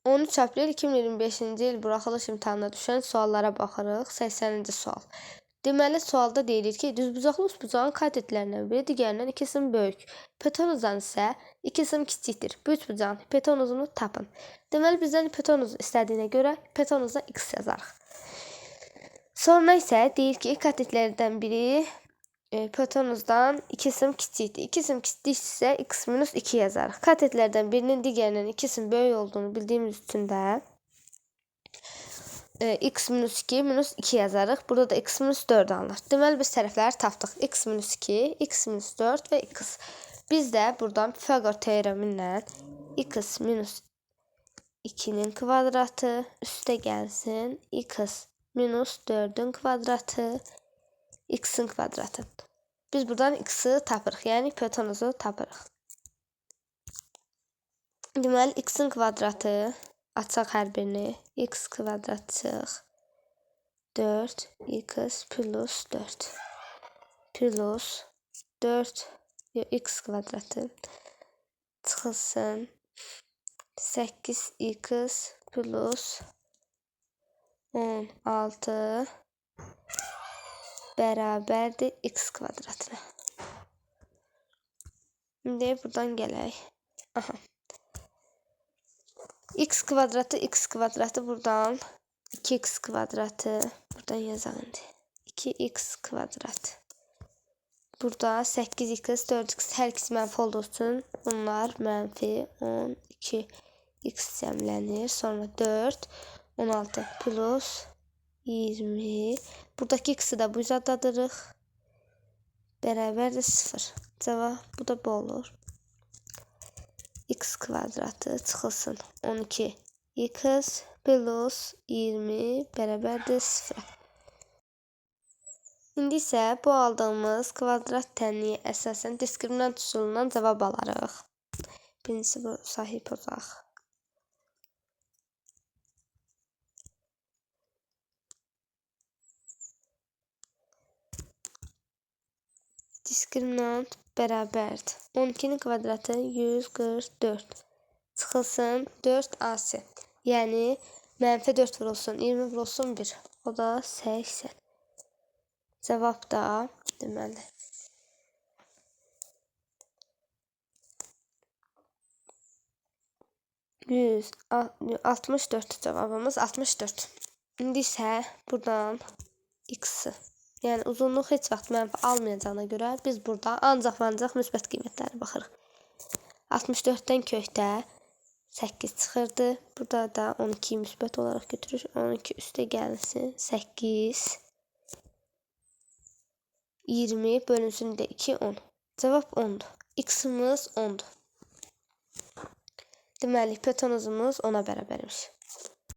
13 aprel 2025-ci il buraxılış imtahanına düşən suallara baxırıq. 80-ci sual. Deməli, sualda deyilir ki, düzbucaqlı üçbucağın katetlərindən biri digərindən 2 sım böyük. Hipotenuzdan isə 2 sım kiçikdir. Bu üçbucağın hipotenuzunu tapın. Deməli, bizdən hipotenuzu istədiyinə görə hipotenuza x yazarıq. Sonra isə deyir ki, katetlərdən biri hipotenuzdan 2 sım kiçikdir. 2 sım kiçikdirsə x minus 2 yazarıq. Katetlərdən birinin digərindən 2 sım böyük olduğunu bildiyimiz üçün də x minus 2 minus 2 yazarıq. Burada da x minus 4 alınır. Deməli, biz tərəfləri tapdıq. X minus 2, x minus 4 və x. Biz də buradan Pifaqor teoremi ilə x minus 2-nin kvadratı üstə gəlsin. X minus 4-ün kvadratı x-in kvadratı. Biz buradan x-i tapırıq. Yəni, hipotenuzu tapırıq. Deməli, x-in kvadratı açaq hər birini. X kvadrat çıx 4x plus 4 plus 4 x kvadratı çıxılsın 8x plus 16 bərabərdir x kvadratına. İndi buradan gələk. Aha. X kvadratı buradan 2x kvadratı buradan yazalım. 2x kvadrat. Burada 8x, 4x hər ikisi mənfi olduğu üçün bunlar mənfi 12 x cəmlənir. Sonra 4, 16 plus 20. Buradakı x-i də bu üzadadırıq. Bərabərdir 0. Cavab bu da bu olur. X kvadratı çıxılsın 12 x plus 20 bərabərdir 0. İndi isə bu aldığımız kvadrat tənliyə əsasən diskriminant üsulundan cavab alarıq. Birincisi bu sahib olacaq. Diskriminant bərabərdir. 12-nin kvadratı 144. Çıxılsın 4ac. Yəni, mənfi 4 vurulsun, 20 vurulsun 1. O da 80. Cavab da deməli. Yüz 64 cavabımız 64. İndi isə buradan x-i. Yəni, uzunluq heç vaxt mənfi almayacağına görə biz burada ancaq və ancaq müsbət qiymətləri baxırıq. 64-dən kökdə 8 çıxırdı. Burada da 12 müsbət olaraq götürür. 12 üstə gəlsin. 8 20 bölünsün də 2, 10. Cavab 10-dur. X-imiz 10-dur. Deməli, hipotenuzumuz 10-a bərabərmiş.